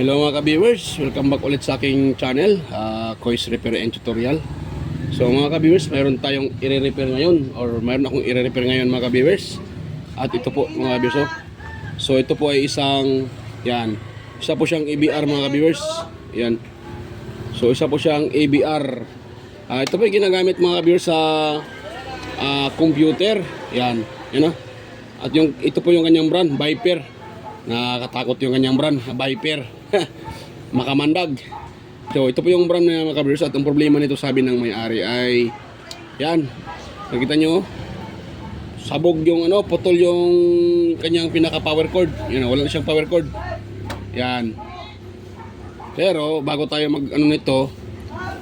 Hello mga ka-viewers, welcome back ulit sa aking channel, Kois Repair and Tutorial. So mga ka-viewers, mayroon tayong i-repair ngayon, or mayroon akong i-repair ngayon mga ka-viewers. At ito po mga ka-viewers, so ito po ay isa po siyang ABR mga ka-viewers. Yan. So isa po siyang ABR. Ito po ay ginagamit mga ka-viewers sa computer. Yan. Yan. At ito po yung kanyang brand, Viper. Nakakatakot yung kanyang brand, Viper. Makamandag. So ito po yung brand na mga ka-viewers. At ang problema nito, sabi ng may-ari ay yan, nakita nyo, sabog yung putol yung kanyang pinaka power cord. Yan, wala na siyang power cord. Yan. Pero bago tayo mag nito,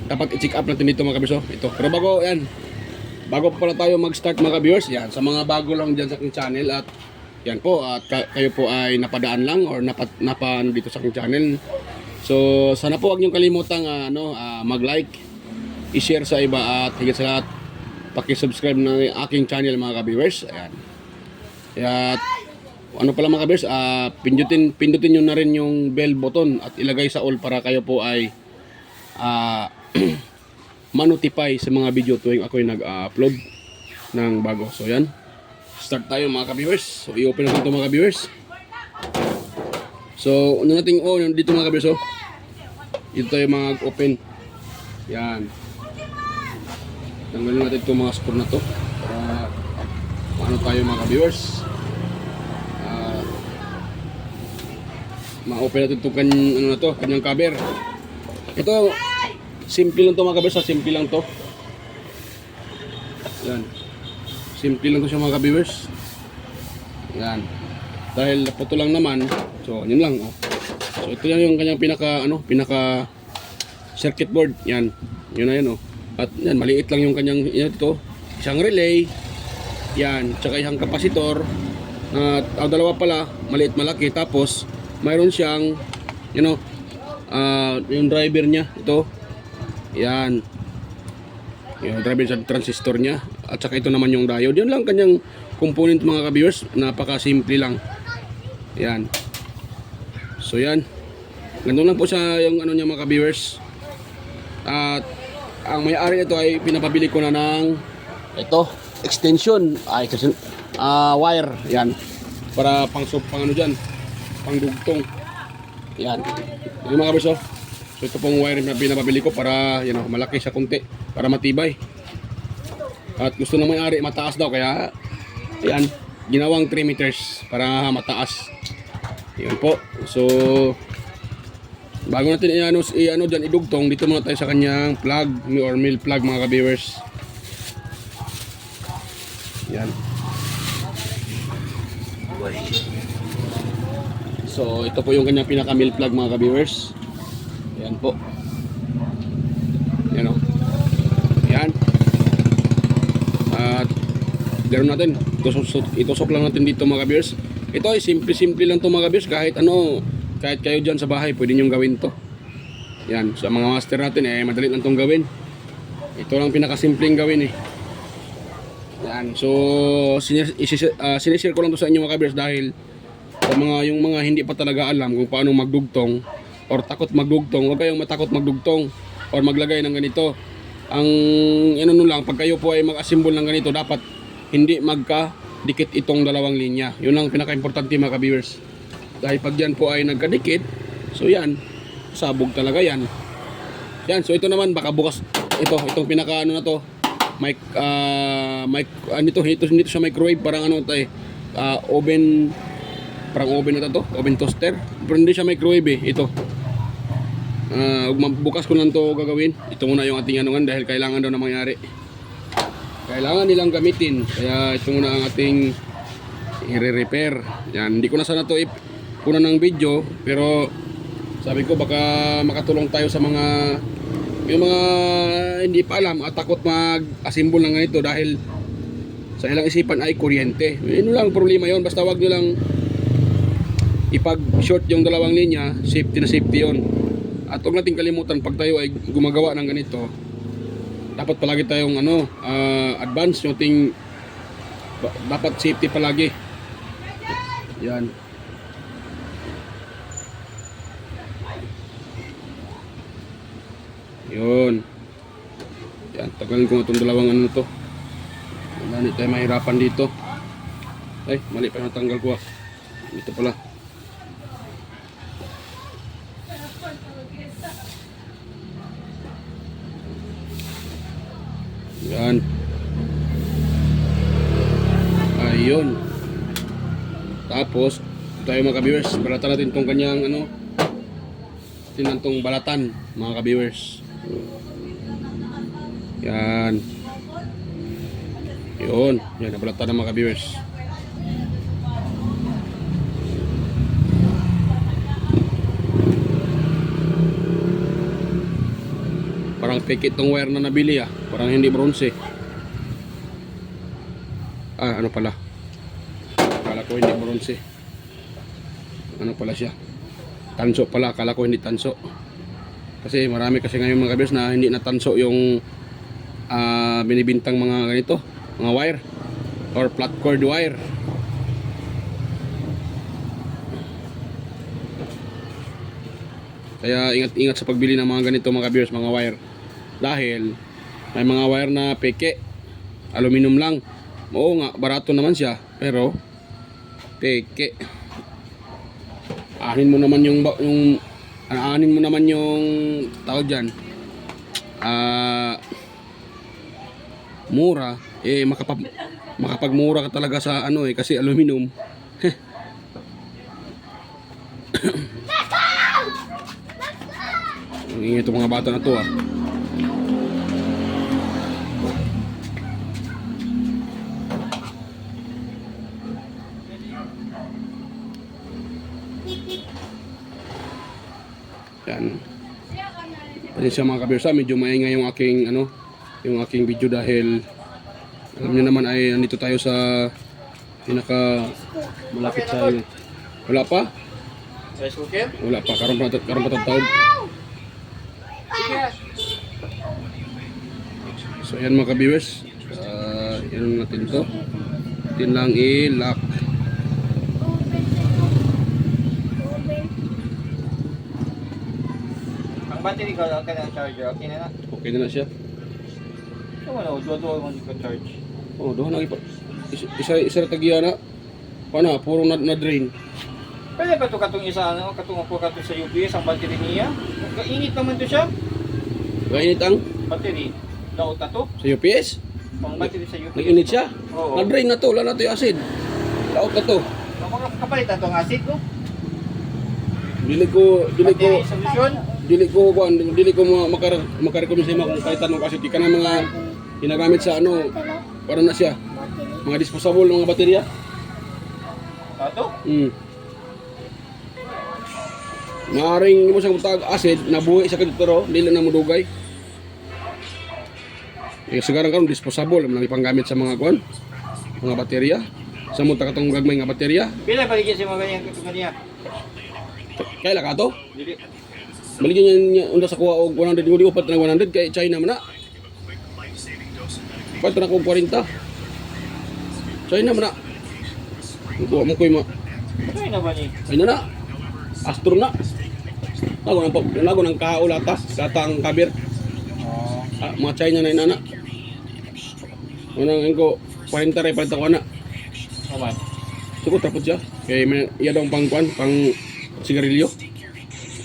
dapat i-check up natin dito mga ka-viewers. Ito. Pero bago pala tayo mag-start mga ka-viewers, yan, sa mga bago lang dyan sa aking channel, at yan po, at kayo po ay napadaan lang or napaano dito sa aking channel. So sana po huwag niyong kalimutang mag-like, i-share sa iba, at higit sa lahat paki-subscribe ng aking channel mga ka-viewers. Ayan. At ano pala mga ka-viewers, pindutin niyo na rin yung bell button at ilagay sa all para kayo po ay ma-notify sa mga video tuwing ako ay nag-upload ng bago. So yan. Start tayo mga ka-viewers. So i-open natin ito mga ka-viewers. So ano natin dito mga ka-viewers. Dito tayo mag-open. Yan. Tanggalin natin itong mga screw na to para ano tayo mga ka-viewers. Ma-open natin itong kanyang cover. Ito simple lang to mga ka-viewers. Simple lang to. Yan. Simple lang to siya mga ka-viewers. Yan. Dahil naputo lang naman. So, yun lang. So, ito yan yung kanyang pinaka circuit board. Yan. Yun na yan. At yan, maliit lang yung kanyang ito. Isang relay. Yan. Tsaka isang kapasitor. At dalawa pala. Maliit malaki. Tapos, mayroon siyang yung driver niya. Ito. Yan. Yung driver sa transistor niya. At saka ito naman yung diode. Yan lang kanyang component mga ka-viewers. Napaka-simple lang. Yan. So yan. Ganun lang po siya yung niya mga ka-viewers. At ang may-ari nito ay pinapabili ko na ng extension. Wire. Yan. Para pang dyan. Pang dugtong. Yan. Yung mga ka-viewers. So ito pong wire na pinapabili ko para malaki siya konti. Para matibay. At gusto ng may-ari mataas daw, kaya ayan, ginawang 3 meters para mataas. Yun po. So bago natin dyan idugtong, dito muna tayo sa kanyang plug or mil plug mga ka-viewers. Yan. So ito po yung kanyang pinaka mil plug mga ka-viewers. Yan po. Yan o. Yan. At ganoon natin, itusok lang natin dito mga ka-viewers. Ito ay simple lang to mga ka-viewers. Kahit kayo dyan sa bahay, pwede nyo gawin to. Yan, sa mga master natin madali lang tong gawin. Ito lang pinakasimpleng gawin Yan, so sinishare ko lang to sa inyo mga ka-viewers dahil sa yung mga hindi pa talaga alam kung paano magdugtong or takot magdugtong, huwag kayong matakot magdugtong or maglagay ng ganito. Ang lang, pag kayo po ay mag-assemble ng ganito, dapat hindi magka-dikit itong dalawang linya. Yun ang pinaka-importante mga ka-viewers. Dahil pag yan po ay nagka-dikit, so yan, sabog talaga yan. Yan, so ito naman, baka bukas, itong pinaka na to, dito siya microwave, parang oven, parang oven na to, oven toaster. Pero hindi siya microwave ito. Bukas ko lang to gagawin. Ito muna yung ating dahil kailangan daw na mangyari. Kailangan nilang gamitin. Kaya ito muna ang ating i-repair. Yan, hindi ko na sana to kunan ng video, pero sabi ko baka makatulong tayo sa yung mga hindi pa alam at takot mag-assemble ng ganito dahil sa ilang isipan ay kuryente. Yun lang problema yon. Basta wag nyo lang ipag-short yung dalawang linya, safety na safety yon. At huwag natin kalimutan, pag tayo ay gumagawa ng ganito, dapat palagi tayong advance yung dapat safety palagi. Yan. Yun. Yan, tagalin ko itong dalawang ano to. Hindi tayo mahirapan dito. Ay, mali pa natanggal ko ah. Ito pala. Yan. Ayun. Tapos, tayo mga ka-viewers, balatan natin itong kanyang ano, tinantong balatan mga ka-viewers. Yan. Yun. Yan, nabalatan ng mga ka-viewers. Parang fake itong wire na nabili ah. Parang hindi bronze. Ah, ano pala? Akala ko hindi bronze. Ano pala siya? Tanso pala. Akala ko hindi tanso. Kasi marami kasi ngayon mga kabiyos na hindi na tanso yung binibintang mga ganito. Mga wire. Or flat cord wire. Kaya ingat-ingat sa pagbili ng mga ganito mga kabiyos, mga wire. Dahil may mga wire na peke. Aluminum lang. Oo nga, barato naman siya, pero peke. Anin mo naman yung tawag diyan. Mura, makapagmura ka talaga sa ano kasi aluminum. Ang ingay itong mga bata na to ah. Yan. Pasensya mga kabirsa, medyo maingay yung aking video dahil alam niyo naman ay nandito tayo sa pinaka malapit sa wala pa? Wala pa, karon pa taon. So yan mga ka-viewers, yan natin to. Tin lang i-lock. Ang battery ko ka ng charger, okay na na? Okay na siya. So wala, duwa-duwa mo ko charge. Oh, doon na isa na tagiya na. Pana, puro na drain. Pwede ba ito katong isa, katong po katong sa UPS ang battery niya? Kainit naman to siya. Kainit ang Battery, daot na to. sa UPS. Ang battery sa UPS. Nag-init siya. Oo. Na-drain na to, wala na to yung acid. Laot na to. Kapalit na to ang acid ko. Dili ko Battery solution. dili ko makarecommend sa mga kung palitan ng acid. Di ka na mga ginagamit sa ano, para na siya. Mga disposable mga baterya. Ato? Maaring mo siyang butag acid, nabuhi siya kadto pero dili na mudugay. Sigaran karon disposable man ipanggamit sa mga kuan, mga baterya. Sa mo ta katong gagmay nga baterya. Pila paligid sa mga ganyan kanya? Kaila ka to? Dili. Baligyan niya unda sa kuha og 100 gudi upat na 100 kay China man na. Pato na kog 40. China man na. Kuha mo koy Kaya na ba ni? Ay na. Astro na. Nago ng kaulatas, katang kabir. Mga China na inana. Unang ko 40 ray palita ko na. Oman. Suko tapos siya. Kay may iya daw pang sigarilyo.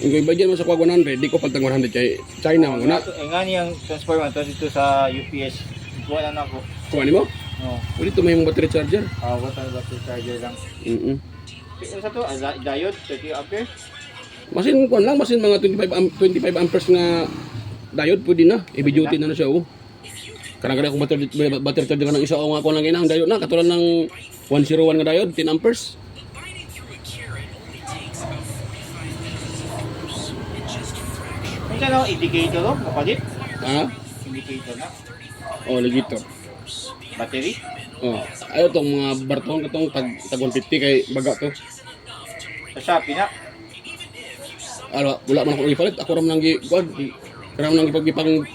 Ang ibigyan mo sa kuha 100, di ko paltang 100 kay China man una. Nga niyang transformer to dito sa UPS. Wala na ako. Kuha nimo? Oo. Uli to may battery charger. Water battery charger lang. Sa to, diode 30 ampere. Masin kuan lang, masin mga 25 amperes nga diode pwede na. Heavy duty na siya oh. Kanang kung battery charger ka ng isa o nga kuan lang ina ang diode na katulad ng 101 nga diode 10 amperes. Kung saan ako indicator no? Kapalit? Ha? Indicator na. Oh, ligito. Battery? Oh, ayo tong mga barton katong tag 150 kay baga to. Sa Shopee na. Wala man ako ipalit, ako ram nang gikuan. Karam nang gipagipang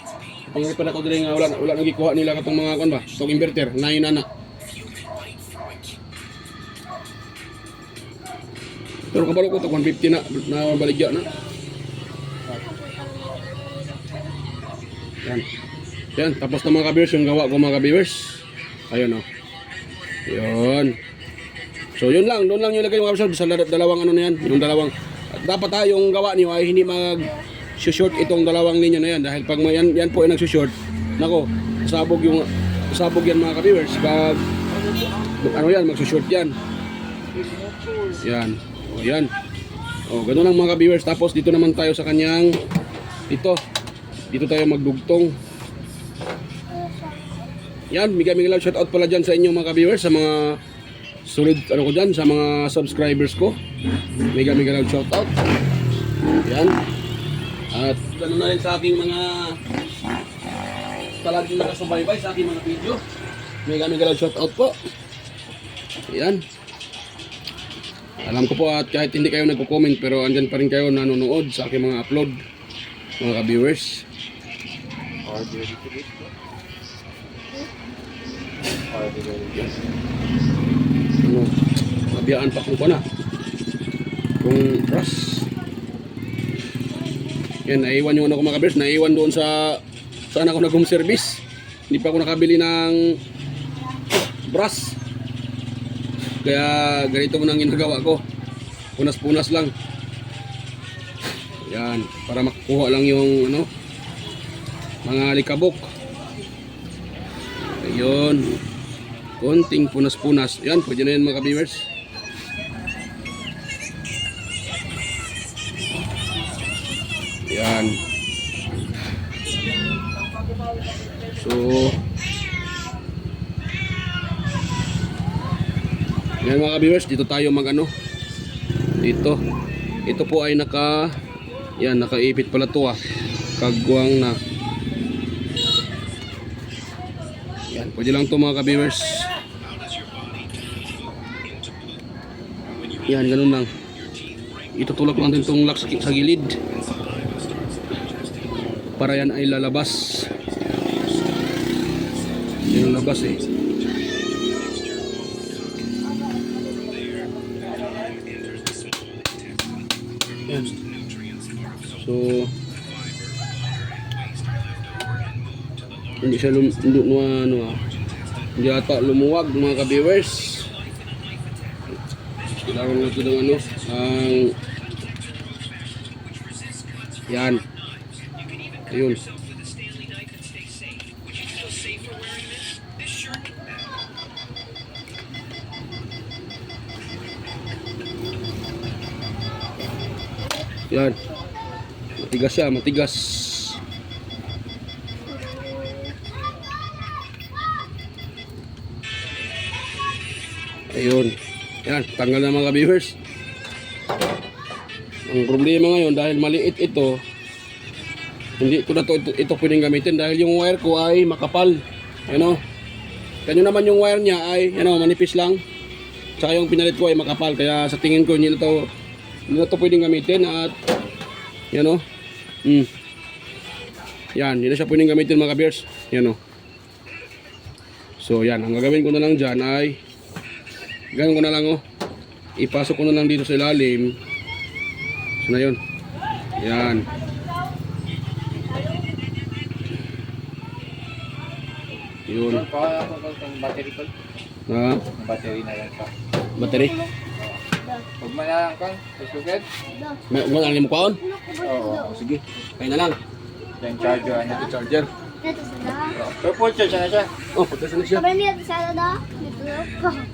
pangipan ako diri nga wala nang gikuha nila katong mga kuan ba? Tong inverter, nay na. Pero kabalo ko to 150 na baligya na. Yan. Yan, tapos na mga ka-viewers yung gawa ko mga ka-viewers. Ayun o. Yun. So yun lang, doon lang yung lagay mga ka-viewers sa dalawang ano na yan. Yung dalawang, dapat yung gawa niyo ay hindi mag-short itong dalawang linya na yan. Dahil pag yan po ay nag-short, nako, sabog yan mga ka-viewers. Pag ano yan, mag-short yan. Yan. O yan. O, ganun lang mga ka-viewers. Tapos dito naman tayo sa kanyang dito tayo magdugtong. Yan, mega shout out pala dyan sa inyo mga ka-viewers, sa mga solid ano ko dyan, sa mga subscribers ko. Mega shout out. Yan. At ganun na rin sa aking mga palaging nakasubaybay sa aking mga video. Mega shout out po. Yan. Alam ko po at kahit hindi kayo nagko-comment pero andyan pa rin kayo nanonood sa aking mga upload mga ka-viewers. Ano, mabiyaan pa ko pa na kung brush. Yan, naiwan yung ano ko mga ka-viewers, naiwan doon sa saan ako nag-home service. Hindi pa ako nakabili ng brush. Kaya ganito mo nang ginagawa ko. Punas-punas lang. Yan, para makuha lang yung ano, mga likabok. Ayun. Konting punas-punas. Yan, pwede na yan mga ka-viewers. Yan. So, yan mga ka-viewers, dito tayo mag-ano. Dito. Ito po ay nakaipit pala to Kagwang na. Yan, pwede lang to mga ka-viewers. Yan, ganun lang. Itutulak lang din tong lock sa gilid. Para yan ay lalabas. Yan ang labas eh. Yan. So hindi siya hindi ata lumuwag mga ka-viewers. Kailangan natin ng ano yan. Ayun. Yan. Matigas siya, matigas. Ayun. Yan, tanggal na mga viewers. Ang problema ngayon dahil maliit ito, hindi ko na ito pwedeng gamitin dahil yung wire ko ay makapal. Ano? Kanyo naman yung wire niya ay manipis lang. Tsaka yung pinalit ko ay makapal kaya sa tingin ko hindi na to pwedeng gamitin at yan, hindi na siya pwedeng gamitin mga viewers. So yan, ang gagawin ko na lang dyan ay ganun ko na lang ipasok ko na lang dito sa ilalim. So na yun. Yan. Yun. Battery ko. Ha? Battery na yan pa. Battery? Huwag mo na lang kan, susugat. May umalang mo kaon? Oo. Sige. Kaya na lang. Yung charger na. Yung charger. Pero full charge na siya. Oh, pagkas na siya.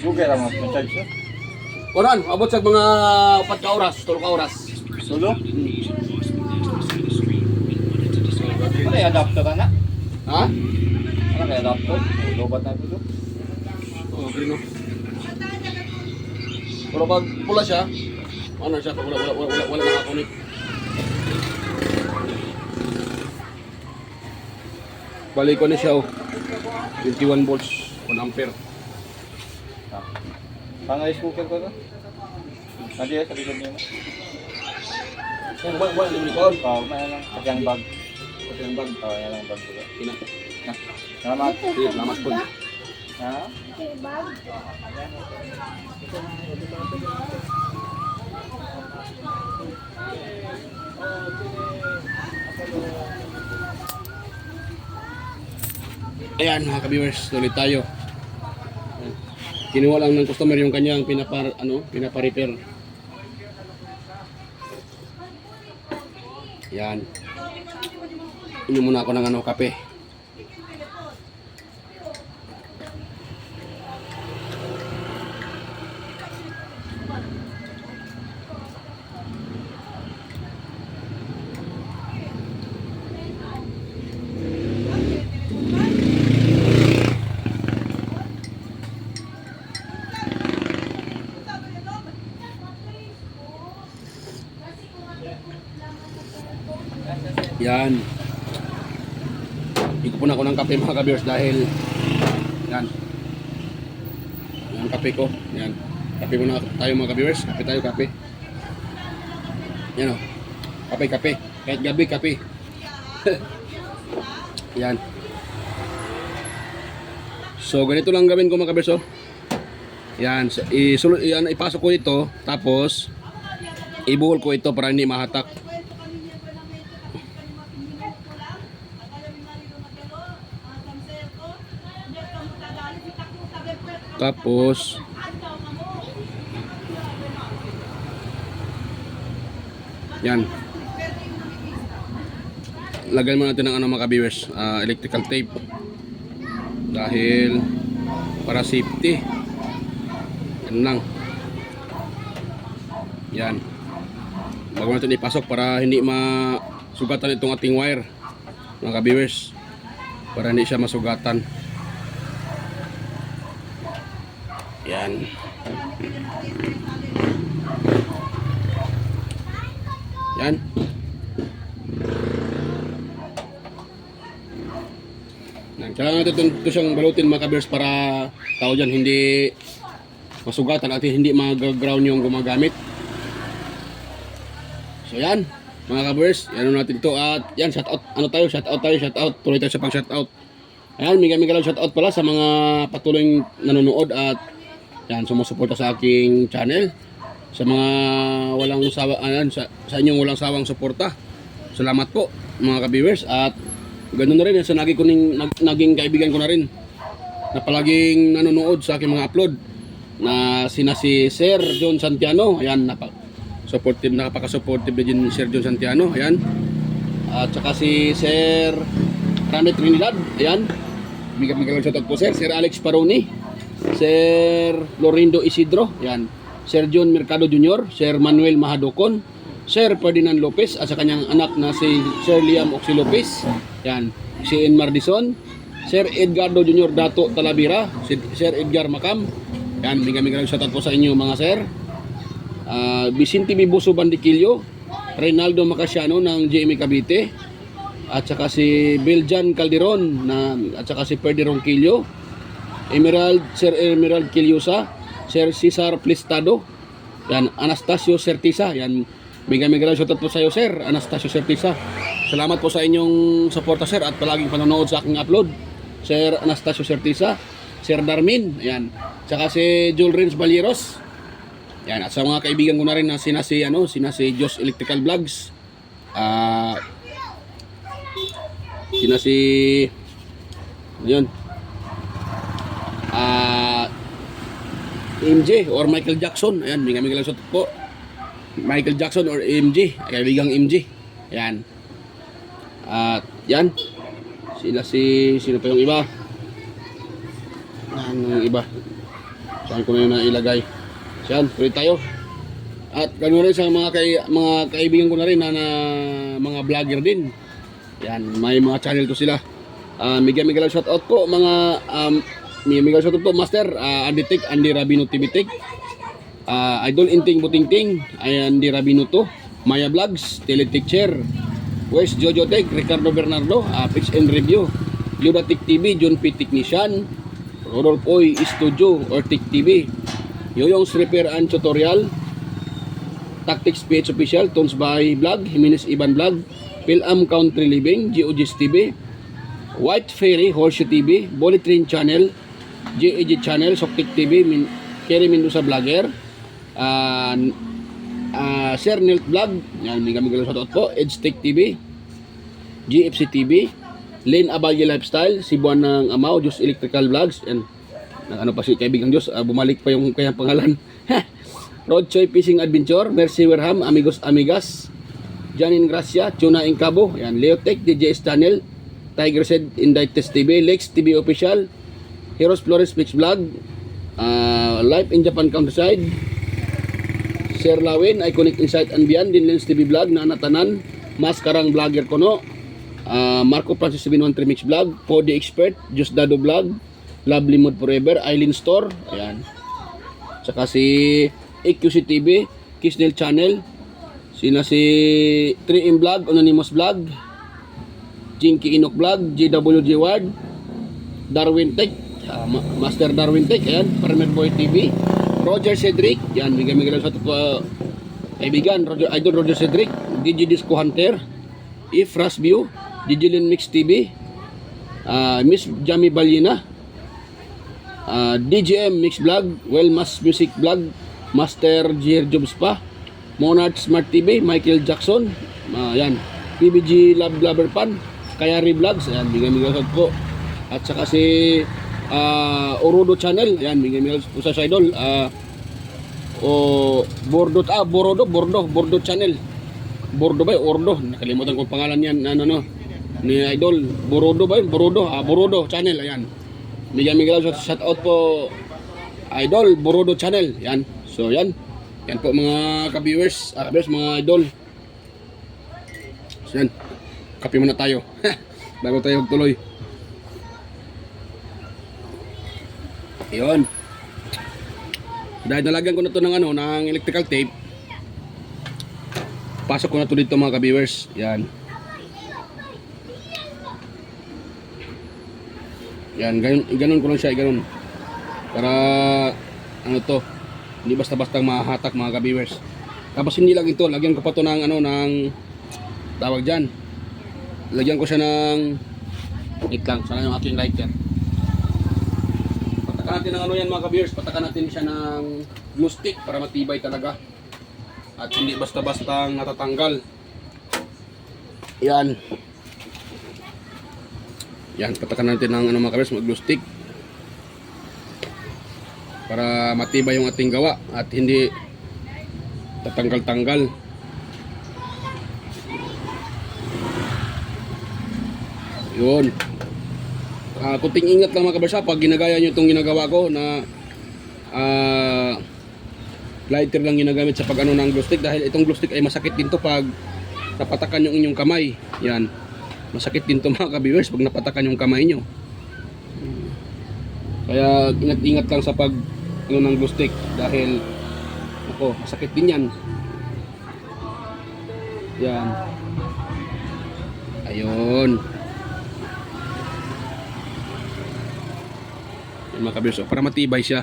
Google lang mo charge siya. Oran, abot sa mga 4 ka oras, 3 ka oras. Solo? Ano yung adapter na? Ha? Ano kaya adapter? Lobat na ito. Oh, grino. Pero pag pula siya, ano siya, pag wala nakakunik. Balik ko na siya 21 volts, 1 ampere. Paano yung cooker ko to? Nandiyan sa likod niyo. Wala yung likod. Oo, may lang. Pati ang bag. Pati ang bag. Oo, yan ang bag ko. Kina. Salamat. Sige, salamat po. Ha? Ayan mga ka-viewers, tuloy tayo. Kinuha lang ng customer yung kanyang pinapa-repair. Yan. Inom muna ako ng kape. Yan. Ikupon ako ng kape mga ka-viewers dahil yan. Yan kape ko. Yan. Kape muna tayo mga ka-viewers. Kape tayo, kape. Yan o. Kape, kape. Kahit gabi, kape. Yan. So, ganito lang gawin ko mga ka-viewers. Yan. Ipasok ko ito. Tapos, ibuhol ko ito para hindi mahatak. Tapos yan, lagyan mo natin ng mga viewers, electrical tape dahil para safety. Yan lang. Yan, bago natin ipasok para hindi masugatan itong ating wire mga viewers, para hindi siya masugatan. Yan. Yan. Kailangan natin ito siyang balutin mga ka-viewers para tao dyan hindi masugatan at hindi mag-ground yung gumagamit. So yan mga ka-viewers, yan natin ito at yan, shout out. Shout out. Tuloy tayo sa pang shout out. Ayan, mega shout out pala sa mga patuloy nanonood at yan, sumusuporta sa aking channel. Sa mga walang sawa, sa inyong walang sawang suporta. Salamat po mga ka-viewers. At ganoon na rin sa naging kaibigan ko na rin na palaging nanonood sa aking mga upload na si Sir John Santiano. Ayan, napaka-supportive din Sir John Santiano. Ayan. At saka si Sir Rami Trinidad. Ayan. Bigyan shoutout po Sir Alex Paroni, Sir Lorindo Isidro, yan. Sir John Mercado Jr., Sir Manuel Mahadocon, Sir Ferdinand Lopez at sa kanyang anak na si Sir Liam Oxy Lopez, yan. Si Enmar Dizon, Sir Edgardo Jr. Dato Talavera, Sir Edgar Macam, yan. Bigyan shoutout po sa inyo mga sir. Vicente Bibuso Bandiquillo, Reynaldo Macasiano ng GMA Cavite, at saka si Beljan Calderon at saka si Perdi Ronquillo, Sir Emerald Kilyosa, Sir Cesar Plistado, yan, Anastasio Certisa, yan, mega shoutout po sa iyo Sir Anastasio Certisa. Salamat po sa inyong suporta sir at palaging panonood sa aking upload, Sir Anastasio Certisa, Sir Darmin, yan, saka si Joel Rins Balieros, yan, at sa mga kaibigan ko na rin na sina si Jos Electrical Vlogs, sina si yun, MJ or Michael Jackson. Ayan, mega shoutout po. Michael Jackson or MJ, kaibigang MJ. Ayan. At yan. Sino pa yung iba? Yung iba. Saan ko na yun nailagay? Ayan, tuloy tayo. At ganoon rin sa mga kaibigan ko na rin na mga vlogger din. Ayan, may mga channel to sila. Mega shoutout po mga mega shoutout po Master Andy Rabino TV Tech, Idol Inting Butingting, Andy Rabino to, Maya Vlogs, Teletech West Jojo Tech, Ricardo Bernardo, Fix and Review, Yoda Tech TV, John P. Technician, Rodolf Oy Studio or Tech TV, Yoyong's Repair and Tutorial, Tactics PH Official, Tones by Vlog, Jimenez Iban Vlog, Pilam Country Living, GOG's TV, White Fairy, Horseshoe TV, Bullet Train Channel, JAG Channel, Soktik TV, Kerry Mendoza Vlogger, Sir Nilt Vlog, yan, mega shoutout po, EdgeTech TV, GFC TV, Lane Abalye Lifestyle, Cebuan ng Amaw, Diyos Electrical Vlogs, and ano pa si kaibigang Diyos, bumalik pa yung kanyang pangalan. Rod Choi Fishing Adventure, Mercy Werham, Amigos Amigas, Janin Gracia, Tuna Incabo, yan, Leotech, DJS Channel, Tiger Said, Indictes TV, Lex TV Official, Heroes Flores Mix Vlog, Life in Japan Countryside, Sir Lawin, Iconic Insight and Beyond, Dinlens TV Vlog, Nanatanan, Maskarang Vlogger Kono, Marco Francis 713 Mix Vlog, Podi Expert, Just Dado Vlog, Lovely Mood Forever, Island Store, ayan. Saka si EQC TV, Kisnel Channel, sina si 3M Vlog, Anonymous Vlog, Jinky Inok Vlog, JWG Ward, Darwin Tech, Master Darwin Tech, ayan, Farmer Boy TV, Roger Cedric, yan, bigay lang sa ito kaibigan, Roger Cedric, DJ Disco Hunter, If Rasview, Digilin Mix TV, Miss Jamie Balina, DJM Mix Vlog, Wellmas Music Vlog, Master Jer Jobs pa, Monarch Smart TV, Michael Jackson, yan, PBG Love Lover Pan, Kayari Vlogs, yan, bigay lang po, at saka si Orodo Channel, yan, bigay po sa idol, Bordo Channel, Bordo ba, Ordo, nakalimutan ko pangalan yan, ni idol, Borodo Channel, ayan, bigay lang shout out po, idol, Borodo Channel, yan, so yan po mga ka-viewers, mga idol, so yan, kape muna tayo, bago tayo magtuloy. Yun. Dahil nalagyan ko na to ng electrical tape, pasok ko na to dito mga ka-viewers. Yan. Yan, ganun ko lang siya, ganun. Para ano to, hindi basta-basta mahahatak mga ka-viewers. Tapos hindi lang ito, lagyan ko pa to ng tawag diyan. Lagyan ko siya ng sana yung aking lighter. Patakan natin ng yan mga ka-viewers, patakan natin siya ng glue stick para matibay talaga. At hindi basta-basta natatanggal. Yan. Yan, patakan natin ng mga ka-viewers, glue stick. Para matibay yung ating gawa at hindi tatanggal-tanggal. Yun. Kunting ingat lang mga kabarsa pag ginagaya nyo itong ginagawa ko na lighter lang ginagamit sa pag ng glue stick, dahil itong glue stick ay masakit din to pag napatakan yung inyong kamay. Yan, masakit din to mga ka-viewers pag napatakan yung kamay nyo. Kaya ingat-ingat lang sa pag ng glue stick, dahil masakit din yan. Yan, ayun. Mga ka-viewers, para matibay siya.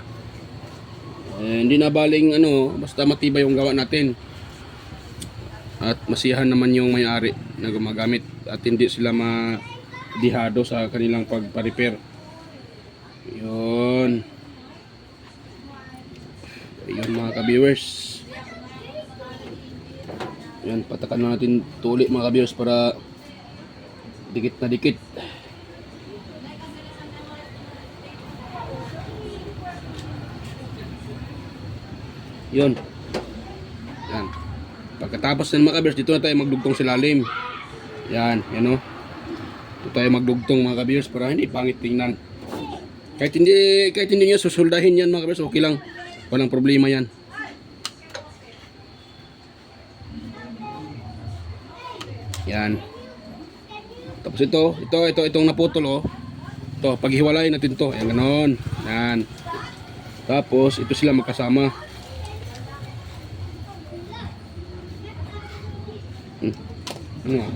Hindi na baling basta matibay yung gawa natin. At masiyahan naman yung may-ari na gumagamit at hindi sila madihado sa kanilang pagpa-repair. Yun. Ayun mga ka-viewers. Yan, patakan na natin tuli mga ka-viewers para dikit na dikit. Yun. Yan. Pagkatapos ng mga ka-viewers, dito na tayo magdugtong sa lalim. Yan, yan o. Dito tayo magdugtong mga ka-viewers para hindi pangit tingnan. Kahit hindi nyo susuldahin yan mga ka-viewers, okay lang. Walang problema yan. Yan. Tapos itong naputol oh. Ito, paghiwalay natin to. Yan, ganon. Yan. Tapos, ito sila magkasama. Yun.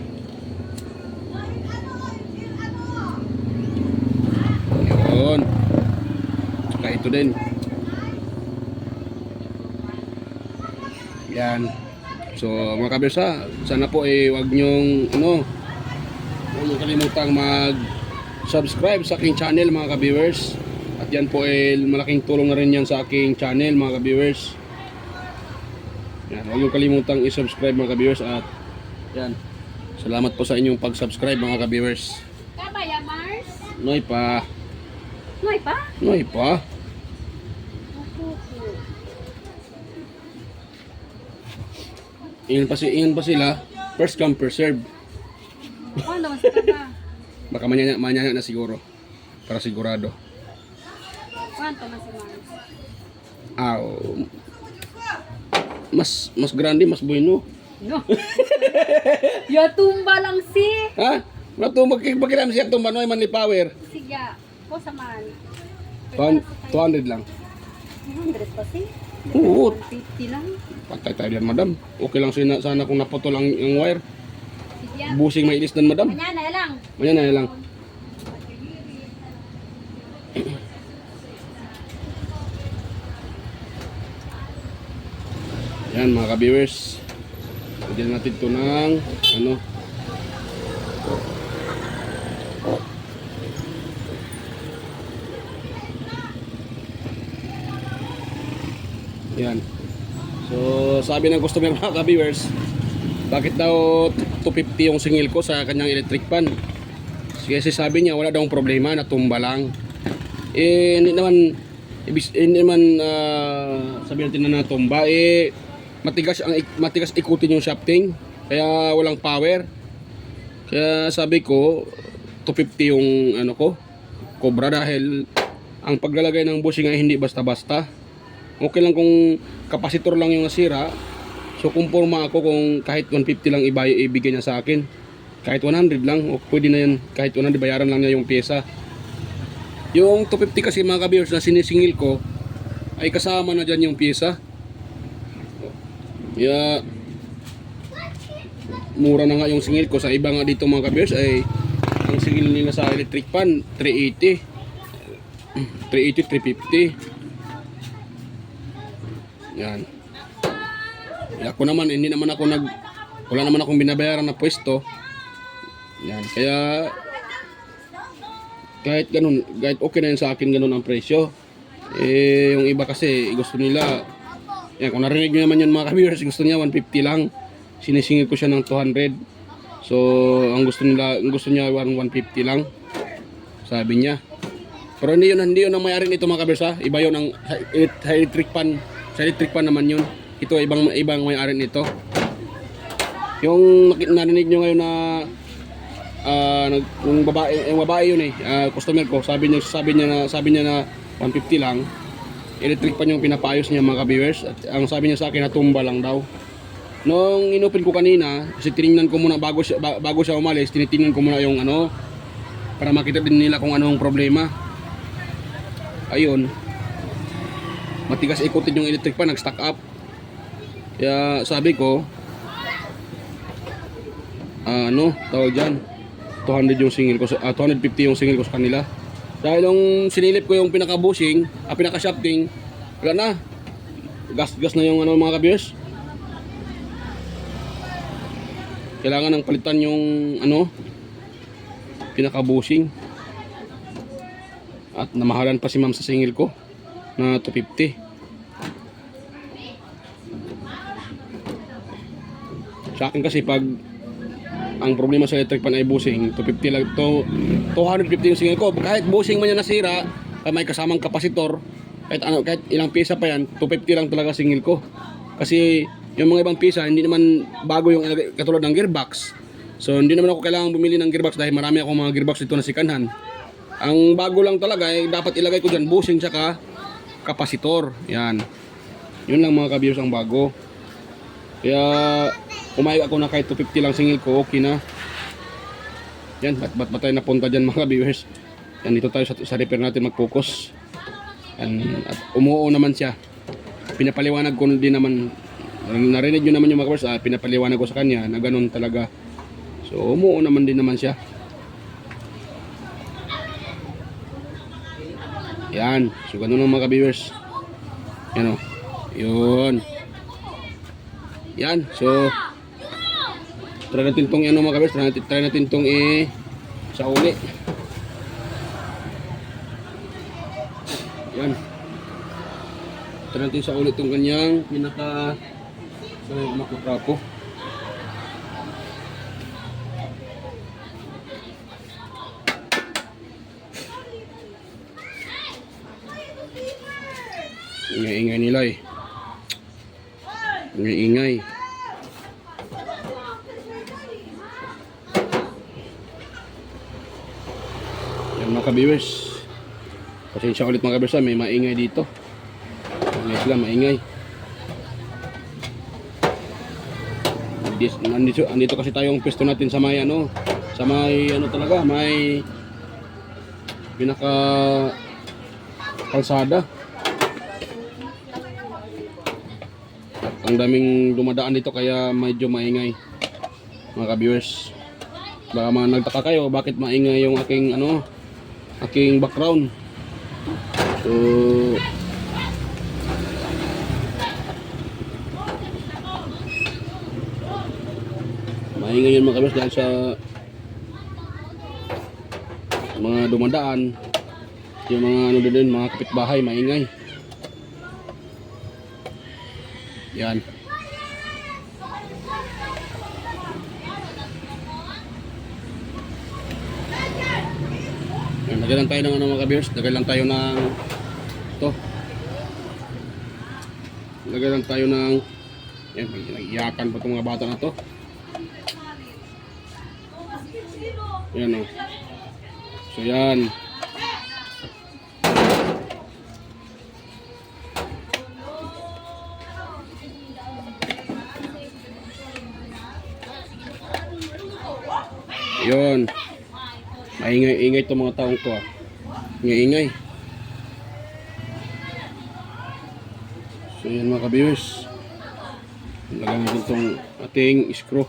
Saka ito din. Yan. So mga kabersa, sana po wag nyong huwag nyong kalimutang mag-subscribe sa aking channel mga ka-viewers. At yan po malaking tulong na rin yan sa aking channel mga ka-viewers. Yan, huwag nyong kalimutang i-subscribe mga ka-viewers. At yan, salamat po sa inyong pag-subscribe mga ka-viewers. Noy pa. May pa? Noy pa. Iyon pa sila. First come, first serve. Ano naman sa kaba? Baka manyanya na siguro. Para sigurado. Kwanto man si Mars? Mas grande, mas bueno. No. Ya tumba lang si. Ha? Magkiram siya itong manoy man ni Power. Siga. Ko sa man. 200 lang. 200 pa si? Oo. 150 lang. Patay tayo yan, madam. Okay lang sana kung naputol ang wire. Sige. Busing mailis dan, madam. Manyana lang. Manya na lang. Yan mga ka-viewers. Lagyan natin ito ng ano. Yan. So sabi ng customer mga ka-viewers, bakit daw 250 yung singil ko sa kanyang electric pan? Kasi sabi niya wala daw problema, natumba lang. Hindi naman sabi natin na natumba, matigas ikutin yung shafting, kaya walang power. Kaya sabi ko 250 yung ano ko, Cobra, dahil ang paglalagay ng bushing ay hindi basta-basta. Okay lang kung kapasitor lang yung nasira. So kumpurma ako kung kahit 150 lang ibigay niya sa akin. Kahit 100 lang, o pwede na yan. Kahit 100, bayaran lang niya yung pyesa. Yung 250 kasi mga ka-viewers na sinisingil ko, ay kasama na dyan yung pyesa. Kaya mura na nga yung singil ko. Sa iba nga dito mga ka-viewers ay ang singil nila sa electric pan 380, 350. Yan. Ako naman, wala naman akong binabayaran na pwesto. Yan, kaya kahit okay na yun sa akin, ganun ang presyo. Yung iba kasi gusto nila, yan, kung narinig nyo naman yun mga ka-viewers, gusto niya 150 lang. Sinisingil ko siya ng 200. So ang gusto niya 150 lang, sabi niya. Pero hindi yun ang may-ari nito mga ka-viewers, ha? Iba yun ang electric pan. Sa electric pan naman yun. Ito ibang may-ari nito. Yung narinig nyo ngayon na yung babae yun customer ko, sabi niya na 150 lang. Electric pan yung pinapaayos niya mga ka-viewers. At ang sabi niya sa akin, natumba lang daw. Nung inupin ko kanina, kasi tinignan ko muna bago siya umalis, tinitingnan ko muna yung ano, para makita din nila kung ano ang problema. Ayun, matigas ikutin yung electric pan, nag-stack up. Kaya sabi ko, tawag dyan, 200 yung singil ko, 250 yung singil ko sa kanila. Dahil nung sinilip ko yung pinaka-bushing, pinaka-shafting, wala na. Gas na yung mga ka-viewers. Kailangan nang palitan yung pinaka-bushing. At namahalan pa si ma'am sa singil ko na 250. Sa akin kasi pag ang problema sa electric pan ay bushing, 250 lang to, 250 yung singil ko. Kahit bushing man yan nasira, may kasamang kapasitor, kahit ilang pisa pa yan, 250 lang talaga singil ko. Kasi yung mga ibang pisa hindi naman bago yung katulad ng gearbox. So hindi naman ako kailangan bumili ng gearbox dahil marami akong mga gearbox dito na sikanhan. Ang bago lang talaga ay dapat ilagay ko dyan bushing tsaka kapasitor. Yan. Yun lang mga ka-viewers ang bago. Kaya umayag ako na kahit 250 lang singil ko, okay na. Yan, ba't tayo napunta dyan mga viewers. Yan, dito tayo sa repair natin mag-focus. Yan, at umuo naman siya. Pinapaliwanag ko din naman, narinig nyo naman yung mga viewers, pinapaliwanag ko sa kanya na ganun talaga. So umuo naman din naman siya. Yan, so ganun ang mga viewers. Yan o, yun. Yan, so try natin itong mga kabers, try natin itong sa uli. Yan, try natin sa uli itong kanyang pinaka makutrapo. Ingay-ingay nila eh. Ingay-ingay. Yan mga ka-viewers. Pasensya ulit mga ka-viewers, may maingay dito. May sila maingay. Andito kasi tayong pwesto natin sa may ano, talaga, may pinaka kalsada. At ang daming dumadaan dito kaya medyo maingay mga ka-viewers. Baka mga nagtaka kayo bakit maingay yung aking background. So maingay yun mga ka-viewers dahil sa mga dumadaan, yung mga din, mga kapitbahay maingay. Yan. Yan, lagyan lang tayo ng mga ka-viewers, lagyan lang tayo ng ito. Lagyan lang tayo ng yan, nag-iyakan pa itong mga bata na to. Yan o. So yan. Yun. Maingay-ingay itong mga taong to ah. Ingay-ingay. So yan mga ka-viewers. Lagyan natin itong ating screw.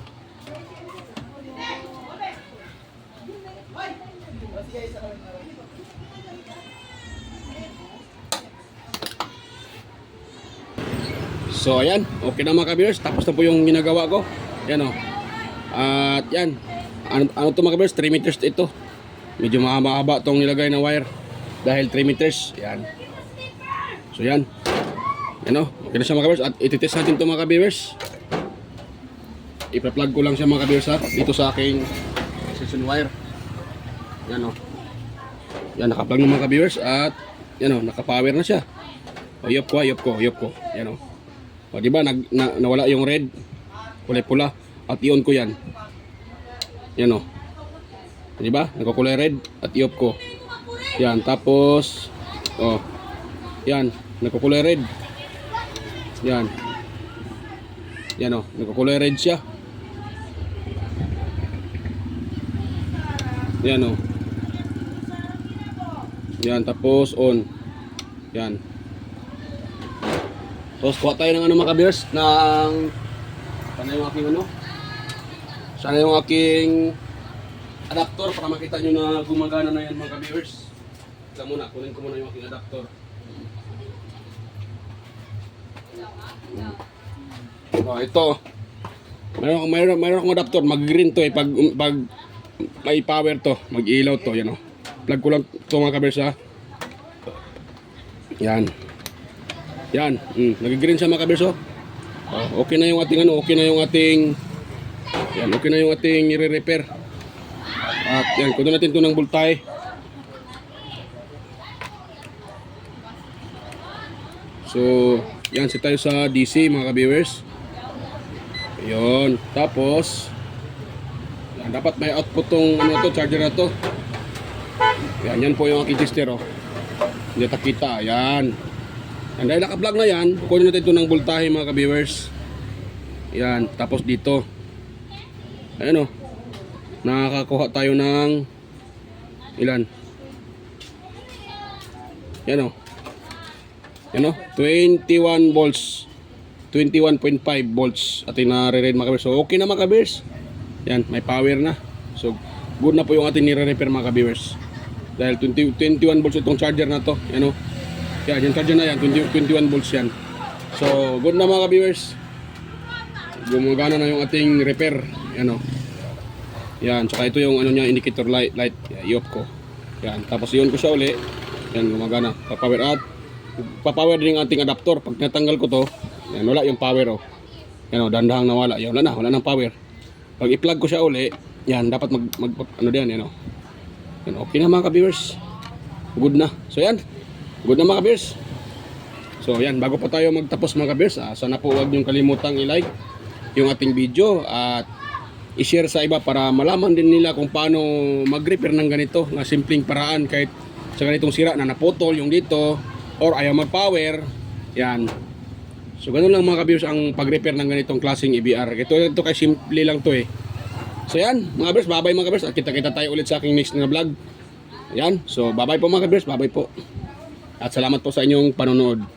So ayan, okay na mga ka-viewers. Tapos na po yung ginagawa ko. Yan o. At yan. Ano to mga ka-viewers? 3 meters ito. Medyo mahaba-haba itong nilagay na wire. Dahil 3 meters. Yan. So yan. Yan o. Okay na siya mga ka-viewers. At ititest natin ito mga ka-viewers. Ipa-plug ko lang siya mga ka-viewers ha. Dito sa aking extension wire. Yan o. Yan, naka-plug ng mga ka-viewers. At yan o, naka-power na siya. O, yop ko. Yan o. O, diba, nawala yung red, kulay pula, at i-on ko yan. Yan o. Diba, nagkukulay red, at i-off ko. Yan, tapos, o, yan, nagkukulay red. Yan. Yan o, nagkukulay red siya. Yan o. Yan, tapos on. Yan. Tapos kuha tayo ng mga ka-viewers ng sana yung aking sana yung aking adapter para makita nyo na gumagana na yan mga ka-viewers. Ito muna, kunin ko muna yung aking adapter. Ito. Mayroon akong adapter, mag-green to pag may power to, mag-ilaw to, yan o. Plug ko lang ito mga ka-viewers ha. Yan. Yan, nag-green siya mga ka-viewers oh. Okay na yung ating okay na yung ating yan, okay na yung ating i-repair. At yan, kunin natin ito ng voltahe. So, yan, set tayo sa DC mga ka-viewers. Ayun, tapos yan, dapat may output tong charger na to. Yan po yung aking tester oh. Hindi takita, yan. And dahil naka-plug na yan, kunin natin ito ng voltahe mga ka-viewers. Yan, tapos dito. Ayan o. Nakakakuha tayo ng ilan? Yan o. Yan o, 21 volts. 21.5 volts ating nare-read mga ka-viewers. So okay na mga ka-viewers. Yan, may power na. So good na po yung ating nire-repair mga ka-viewers. Dahil 21 volts itong charger na to. Yan o. Yan, yung charger na yan, 21 volts yan. So, good na mga ka-viewers. Gumagana na yung ating repair. Yan o. Yan, saka ito yung indicator light. I-off ko. Yan, tapos i-on ko siya uli. Yan, gumagana. Pa-power out. Pa-power din yung ating adapter. Pag natanggal ko to, yan, wala yung power o. Yan o, dandahang nawala. Yan, wala nang power. Pag i-plug ko siya uli, yan, dapat yan o. Yan, okay na mga ka-viewers. Good na. So yan. Good na mga ka-viewers. So yan, bago pa tayo magtapos mga kabers, sana po huwag niyong kalimutang i-like yung ating video at i-share sa iba para malaman din nila kung paano mag-repair ng ganito na simpleng paraan kahit sa ganitong sira na naputol yung dito or ayaw mag-power. Yan. So ganun lang mga kabers ang pag-repair ng ganitong klaseng EBR. Ito kay simple lang to eh. So yan, mga kabers, bye-bye mga kabers. At kita-kita tayo ulit sa aking next na vlog. Yan. So bye-bye po mga kabers, bye-bye po. At salamat po sa inyong panonood.